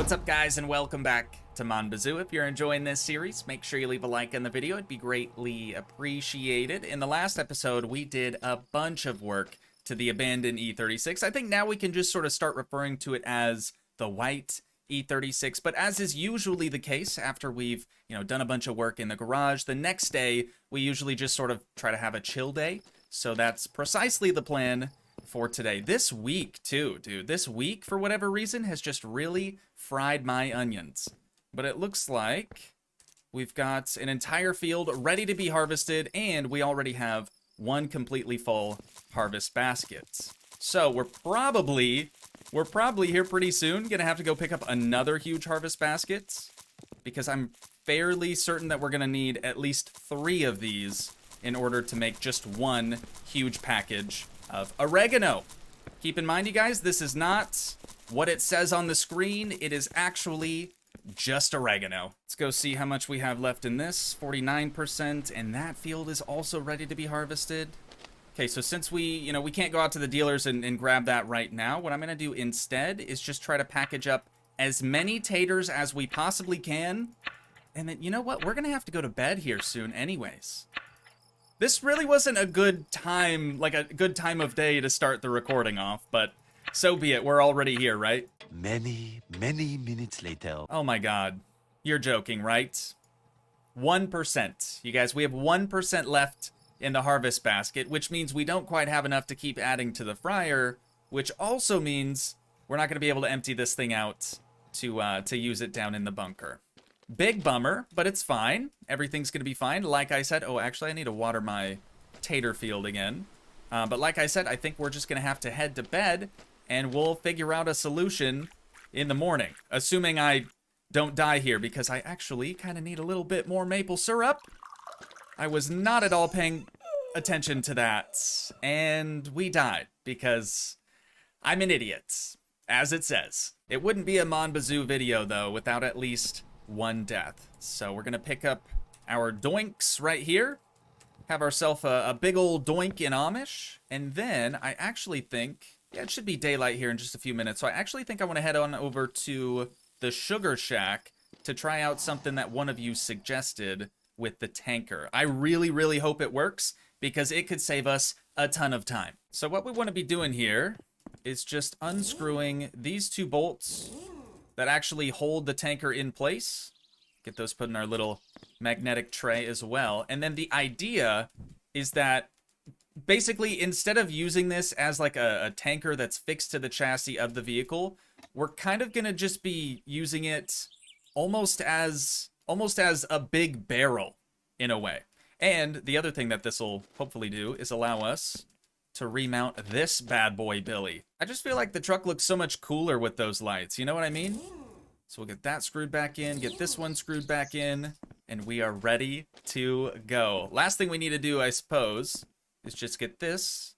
What's up, guys, and welcome back to Mon Bazou. If you're enjoying this series, make sure you leave a like on the video. It'd be greatly appreciated. In the last episode, we did a bunch of work to the abandoned E36. I think now we can just sort of start referring to it as the white E36, but as is usually the case, after we've, done a bunch of work in the garage, the next day, we usually just sort of try to have a chill day. So that's precisely the plan for today. This week, too, dude. This week, for whatever reason, has just really fried my onions. But it looks like we've got an entire field ready to be harvested, and we already have one completely full harvest basket. So we're probably here pretty soon. Gonna have to go pick up another huge harvest basket, because I'm fairly certain that we're gonna need at least 3 of these in order to make just one huge package of oregano. Keep in mind, you guys, this is not what it says on the screen. It is actually just oregano. Let's go see how much we have left in this. 49%, and that field is also ready to be harvested. Okay, so since we can't go out to the dealers and grab that right now, what I'm gonna do instead is just try to package up as many taters as we possibly can. And then, you know what? We're gonna have to go to bed here soon anyways. This really wasn't a good time, like a good time of day to start the recording off, but so be it. We're already here, right? Many minutes later. Oh my god. You're joking, right? 1%. You guys, we have 1% left in the harvest basket, which means we don't quite have enough to keep adding to the fryer, which also means we're not going to be able to empty this thing out to use it down in the bunker. Big bummer, but it's fine. Everything's going to be fine. Like I said, oh, actually, I need to water my tater field again. But like I said, I think we're just going to have to head to bed, and we'll figure out a solution in the morning. Assuming I don't die here, because I actually kind of need a little bit more maple syrup. I was not at all paying attention to that, and we died, because I'm an idiot, as it says. It wouldn't be a Mon Bazou video, though, without at least one death. So we're gonna pick up our doinks right here, have ourselves a big old doink in Amish, and then I actually think, yeah, it should be daylight here in just a few minutes, so I actually think I want to head on over to the Sugar Shack to try out something that one of you suggested with the tanker. I really hope it works, because it could save us a ton of time. So what we want to be doing here is just unscrewing these 2 bolts that actually hold the tanker in place. Get those put in our little magnetic tray as well. And then the idea is that basically, instead of using this as like a tanker that's fixed to the chassis of the vehicle, we're kind of gonna just be using it almost as a big barrel in a way. And the other thing that this will hopefully do is allow us to remount this bad boy Billy. I just feel like the truck looks so much cooler with those lights, you know what I mean? So we'll get that screwed back in, get this one screwed back in, and we are ready to go. Last thing we need to do, I suppose, is just get this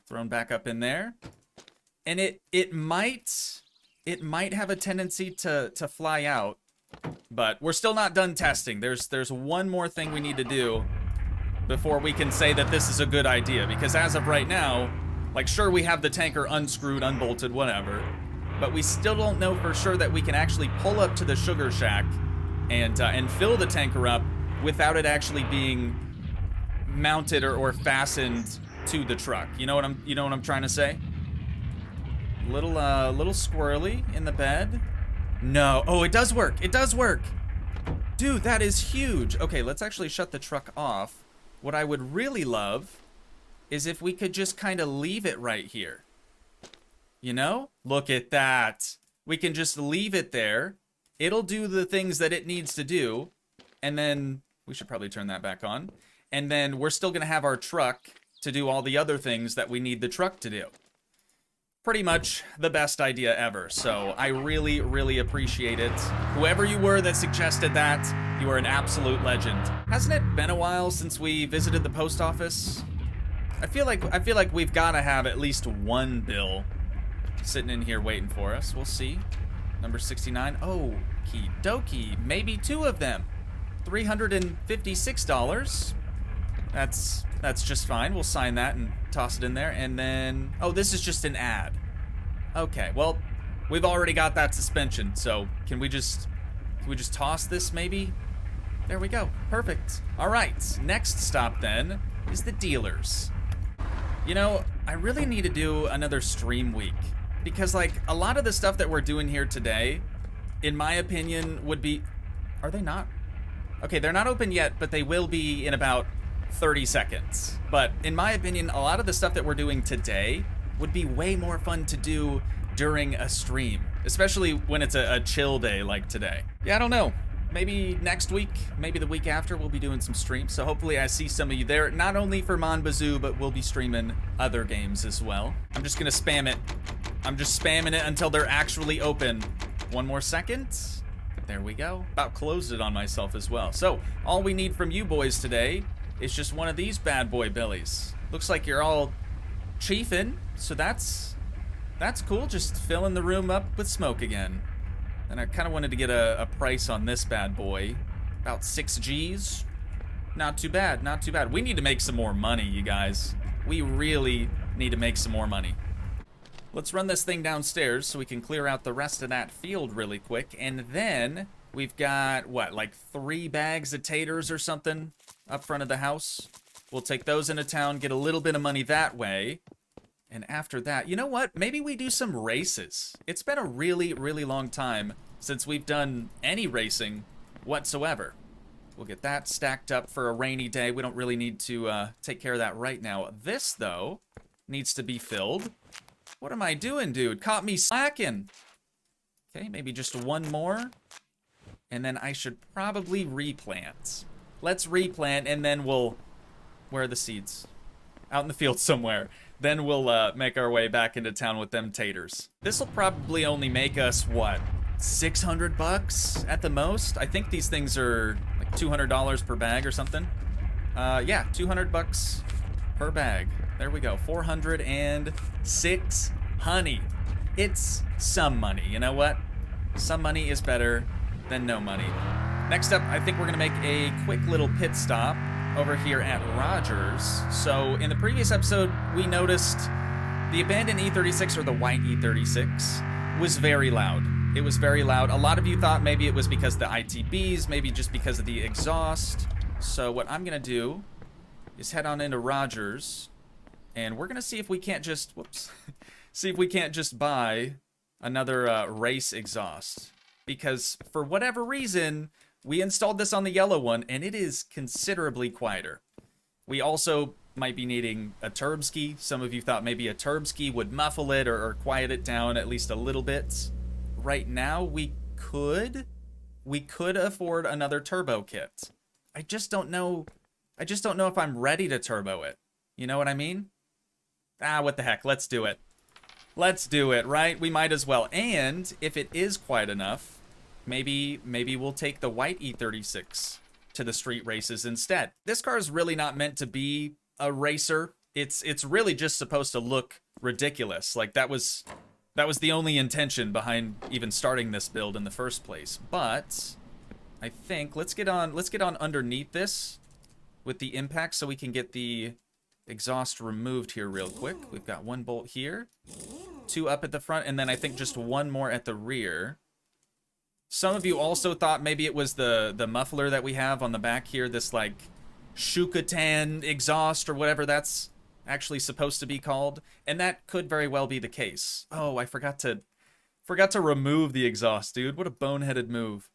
thrown back up in there. And it might have a tendency to fly out, but we're still not done testing. There's one more thing we need to do before we can say that this is a good idea, because as of right now, like, sure, we have the tanker unscrewed, unbolted, whatever, but we still don't know for sure that we can actually pull up to the Sugar Shack and fill the tanker up without it actually being mounted or fastened to the truck. You know what I'm trying to say? Little squirrely in the bed. No. Oh, it does work. It does work. Dude, that is huge. Okay, let's actually shut the truck off. What I would really love is if we could just kind of leave it right here. You know? Look at that. We can just leave it there. It'll do the things that it needs to do. And then we should probably turn that back on. And then we're still going to have our truck to do all the other things that we need the truck to do. Pretty much the best idea ever. So I really appreciate it. Whoever you were that suggested that, you are an absolute legend. Hasn't it been a while since we visited the post office? I feel like we've got to have at least one bill sitting in here waiting for us. We'll see. Number 69. Oh, okie dokie. Maybe 2 of them. $356. That's just fine. We'll sign that and toss it in there. And then, oh, this is just an ad. Okay, well, We've already got that suspension, so can we just toss this maybe? There we go. Perfect. All right. Next stop then is the dealers. You know, I really need to do another stream week because like a lot of the stuff that we're doing here today, in my opinion, would be... Are they not? Okay, they're not open yet, but they will be in about 30 seconds. But in my opinion, a lot of the stuff that we're doing today would be way more fun to do during a stream, especially when it's a chill day like today. Yeah, I don't know. Maybe next week, maybe the week after, we'll be doing some streams. So hopefully I see some of you there, not only for Mon Bazou, but we'll be streaming other games as well. I'm just gonna spam it. I'm just spamming it until they're actually open. One more second. There we go. About closed it on myself as well. So all we need from you boys today is just one of these bad boy bellies. Looks like you're all chiefing, so that's cool. Just filling the room up with smoke again. And I kind of wanted to get a price on this bad boy. About 6 G's. Not too bad, not too bad. We need to make some more money, you guys. We really need to make some more money. Let's run this thing downstairs so we can clear out the rest of that field really quick. And then we've got, what, like 3 bags of taters or something up front of the house. We'll take those into town, get a little bit of money that way. And after that, you know what? Maybe we do some races. It's been a really, really long time since we've done any racing whatsoever. We'll get that stacked up for a rainy day. We don't really need to take care of that right now. This, though, needs to be filled. What am I doing, dude? Caught me slacking. Okay, maybe just one more. And then I should probably replant. Let's replant, and then we'll... Where are the seeds? Out in the field somewhere. Then we'll make our way back into town with them taters. This'll probably only make us, what, 600 bucks at the most? I think these things are like $200 per bag or something. Yeah, 200 bucks per bag. There we go, 406 honey. It's some money, you know what? Some money is better than no money. Next up, I think we're gonna make a quick little pit stop over here at Rogers. So in the previous episode, we noticed the abandoned E36, or the white E36, was very loud. It was very loud. A lot of you thought maybe it was because of the ITBs, maybe just because of the exhaust. So what I'm gonna do is head on into Rogers, and we're gonna see if we can't just, see if we can't just buy another race exhaust. Because for whatever reason, we installed this on the yellow one, and it is considerably quieter. We also might be needing a Toogii. Some of you thought maybe a Toogii would muffle it or quiet it down at least a little bit. Right now, we could afford another turbo kit. I just don't know if I'm ready to turbo it. You know what I mean? Ah, what the heck? Let's do it. Let's do it, right? We might as well. And if it is quiet enough, maybe we'll take the white E36 to the street races instead. This car is really not meant to be a racer. It's really just supposed to look ridiculous. Like that was the only intention behind even starting this build in the first place. But I think let's get on underneath this with the impact so we can get the exhaust removed here real quick. We've got 1 bolt here, 2 up at the front, and then I think just 1 more at the rear. Some of you also thought maybe it was the muffler that we have on the back here, this like Shukatan exhaust or whatever that's actually supposed to be called, and that could very well be the case. Oh, I forgot to remove the exhaust, dude. What a boneheaded move.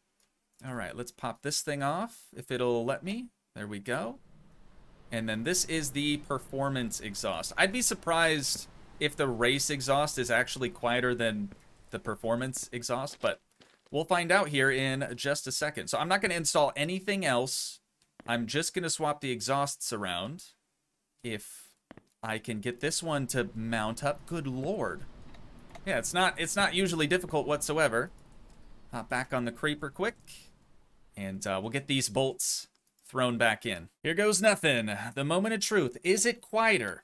All right, let's pop this thing off if it'll let me. There we go. And then this is the performance exhaust. I'd be surprised if the race exhaust is actually quieter than the performance exhaust, but we'll find out here in just a second. So I'm not going to install anything else. I'm just going to swap the exhausts around. If I can get this one to mount up, good lord. Yeah, it's not usually difficult whatsoever. Hop back on the creeper quick, and we'll get these bolts thrown back in. Here goes nothing. The moment of truth. Is it quieter?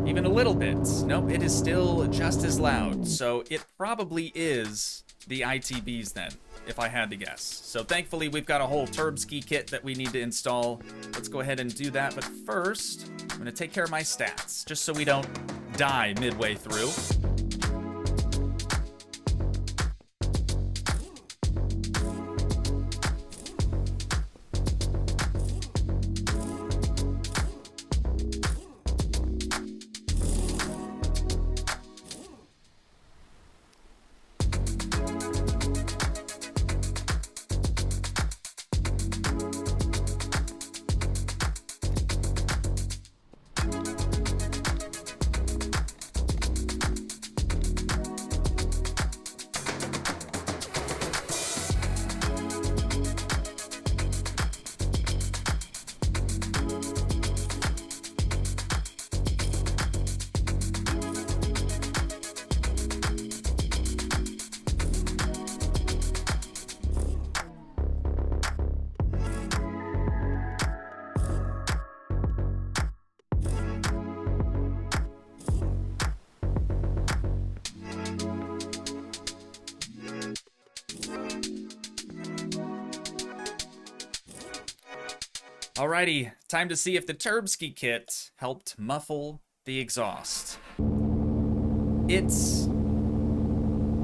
Even a little bit. Nope, it is still just as loud. So it probably is the ITBs then, if I had to guess. So thankfully we've got a whole Toogii kit that we need to install. Let's go ahead and do that. But first, I'm gonna take care of my stats, just so we don't die midway through. Alrighty, time to see if the Toogii kit helped muffle the exhaust. It's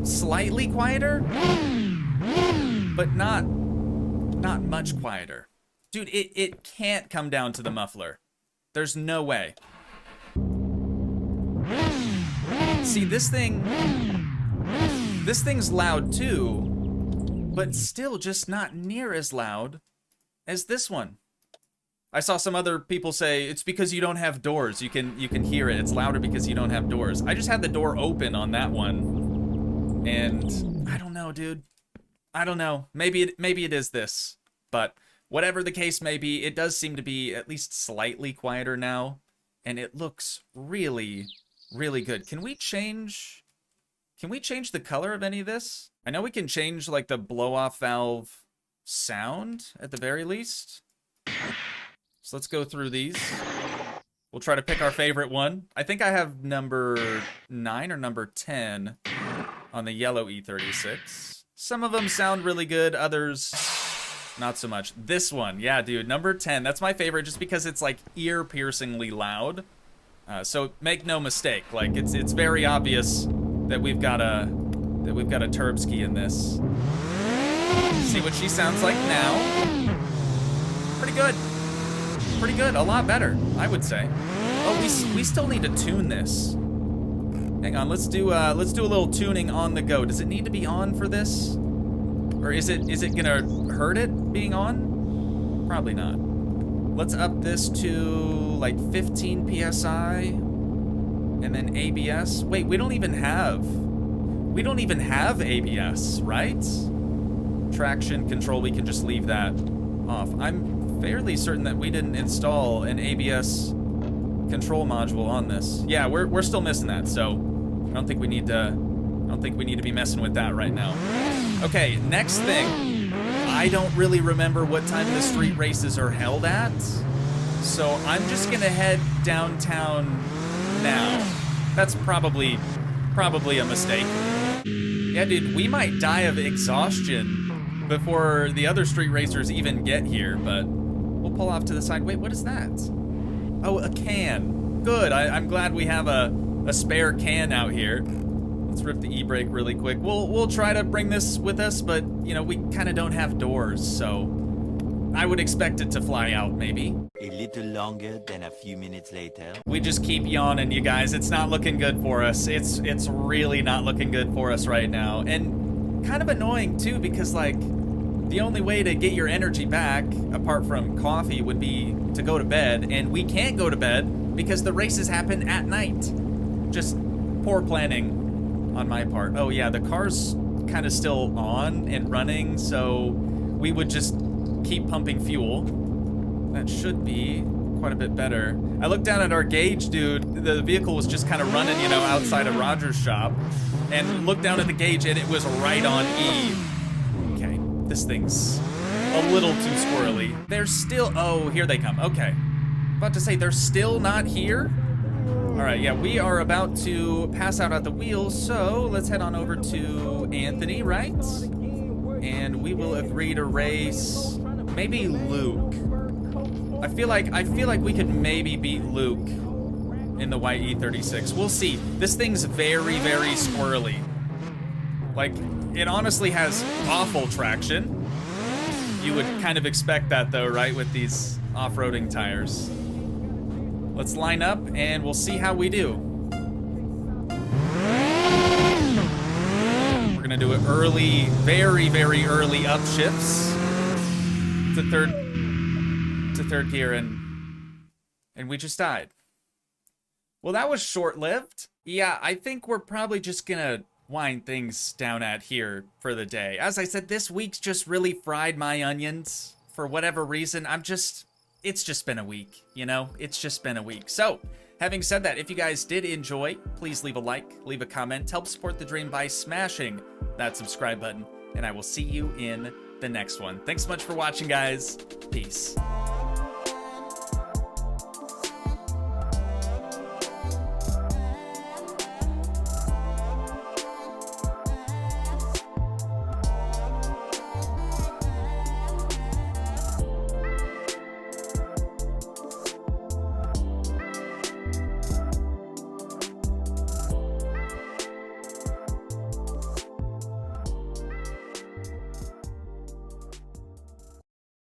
slightly quieter, but not much quieter. Dude, it can't come down to the muffler. There's no way. See, this thing's loud too, but still just not near as loud as this one. I saw some other people say it's because you don't have doors. You can hear it. It's louder because you don't have doors. I just had the door open on that one, and I don't know, dude. I don't know. Maybe it is this, but whatever the case may be, it does seem to be at least slightly quieter now, and it looks really, really good. Can we change the color of any of this? I know we can change like the blow-off valve sound at the very least. So let's go through these. We'll try to pick our favorite one. I think I have number 9 or number 10 on the yellow E36. Some of them sound really good, others not so much. This one, yeah, dude, number 10. That's my favorite just because it's like ear-piercingly loud. So make no mistake, like it's very obvious that we've got a Toogii in this. See what she sounds like now. Pretty good. Pretty good, a lot better, I would say. Oh, we still need to tune this. Hang on, let's do a little tuning on the go. Does it need to be on for this? Or is it gonna hurt it being on? Probably not. Let's up this to like 15 PSI and then ABS. Wait, we don't even have ABS, right? Traction control, we can just leave that off. I'm fairly certain that we didn't install an ABS control module on this. Yeah, we're still missing that, so I don't think we need to be messing with that right now. Okay, next thing. I don't really remember what time the street races are held at, so I'm just gonna head downtown now. That's probably a mistake. Yeah, dude, we might die of exhaustion before the other street racers even get here, but we'll pull off to the side. Wait, what is that? Oh, a can. Good, I'm glad we have a spare can out here. Let's rip the e-brake really quick. We'll try to bring this with us, but, you know, we kind of don't have doors, so I would expect it to fly out, maybe. A little longer than a few minutes later. We just keep yawning, you guys. It's not looking good for us. It's really not looking good for us right now. And kind of annoying, too, because, like, the only way to get your energy back, apart from coffee, would be to go to bed, and we can't go to bed because the races happen at night. Just poor planning on my part. Oh yeah, the car's kind of still on and running, so we would just keep pumping fuel. That should be quite a bit better. I looked down at our gauge, dude. The vehicle was just kind of running, you know, outside of Roger's shop, and looked down at the gauge and it was right on E. Okay, this thing's a little too squirrely. They're still, oh, here they come. Okay, about to say they're still not here. All right, yeah, we are about to pass out at the wheel, so let's head on over to Anthony, right? And we will agree to race maybe Luke. I feel like we could maybe beat Luke in the white E36. We'll see. This thing's very, very squirrely. Like, it honestly has awful traction. You would kind of expect that though, right, with these off-roading tires. Let's line up and we'll see how we do. We're gonna do it early, very, very early upshifts to third gear, and we just died. Well, that was short-lived. Yeah, I think we're probably just gonna wind things down at here for the day. As I said, this week's just really fried my onions for whatever reason. It's just been a week, you know? It's just been a week. So, having said that, if you guys did enjoy, please leave a like, leave a comment, help support the dream by smashing that subscribe button, and I will see you in the next one. Thanks so much for watching, guys. Peace.